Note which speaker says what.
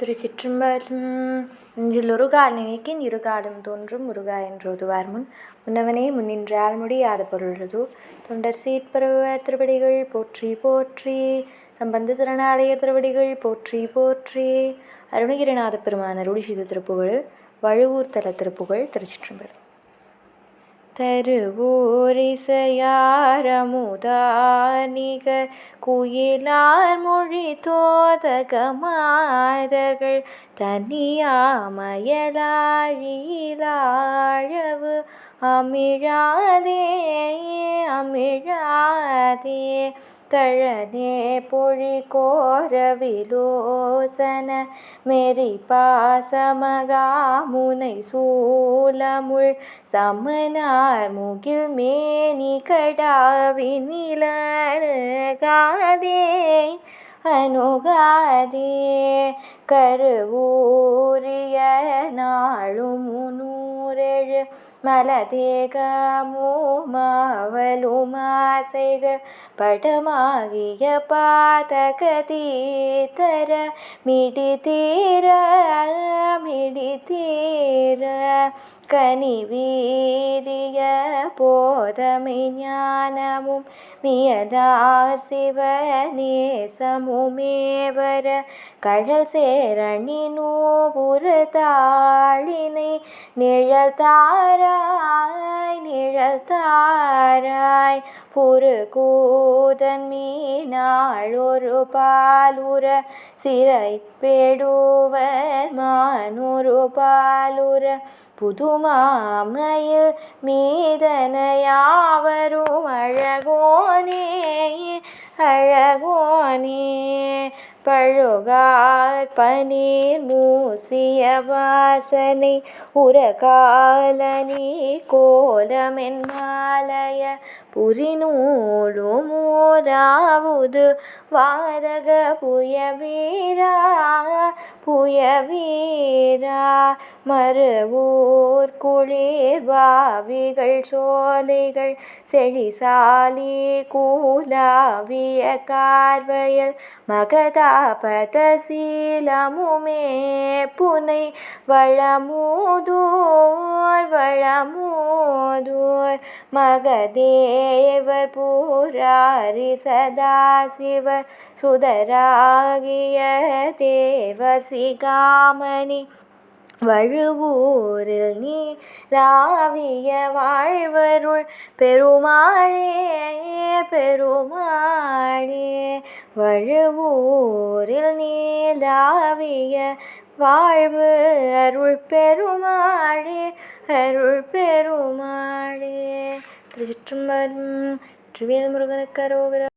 Speaker 1: திருச்சிற்றம்பலம். நெஞ்சில் ஒருகால் நினைக்கின் இருகாலும் தோன்றும் முருகா என்றோதுவார் முன் முன்னவனே முன்னின்ற ஆழ்முடி ஆத பொருள்றதோ தொண்டர் சீட்பரவர் திருவடிகள் போற்றி போற்றி. சம்பந்த சரணாலயர் திருவடிகள் போற்றி போற்றி. அருணகிரிநாத பெருமான் அருளி செய்த திருப்புகழ் வழுவூர் தல திருப்புகழ். திருச்சிற்றம்பலம். தருவோரிசையாரமுதானிகர் குயிலார் மொழி தோதகமாதர்கள் தனியாமயலாழியிலாழவு அமிழாதே அமிழாதே தழனே பொழி கோரவிலோசன மெரி பாசமகாமுனை சூலமுள் சமனார் முகில் மேனி கடாவினிலகாதே அணுகாதே கருவூரிய நாளும் முன்னூரெழு மலதேகமுமாவலுமாசைக படமாகிய பாதகதீதர மிடிதீர மிடிதீர கனிவீரிய போதமை ஞானமும் மியதார் சிவநேசமுமேவர கழல் சேரணி நூபுர தாளினை நிழல் தாராய் புரு கூதன் மீனாள் ஒரு பாலுர சிறை பேடுவர் மானொரு பாலுர புதுமாமயில் மீதனையாவரும் அழகோனே அழகோனே பழுகார் பனீர் மூசிய வாசனை உரகாலனி கோலமென் மாலய புரிநூலுமூராவுது வாதக புயவீரா புயவீரா மருவூர் குளிர் பாவிகள் சோலைகள் செழிசாலி கூலாவிய கார்வயல் மகதாபத சீலமுமே புனை வளமூதூர் மகதேவர் பூராரி சதாசிவர் சுதராகிய தேவர் சிகாமணி வழுவூரில் நீலாவிய வாழ்வருள் பெருமாளே பெருமாளே வழுவூரில் நீலாவிய வாழ்வு அருள் பெருமாளே அருள் பெருமாளே. திருச்சிற்றம்பலம். திருவேல் முருகனுக்கு அரோகரா.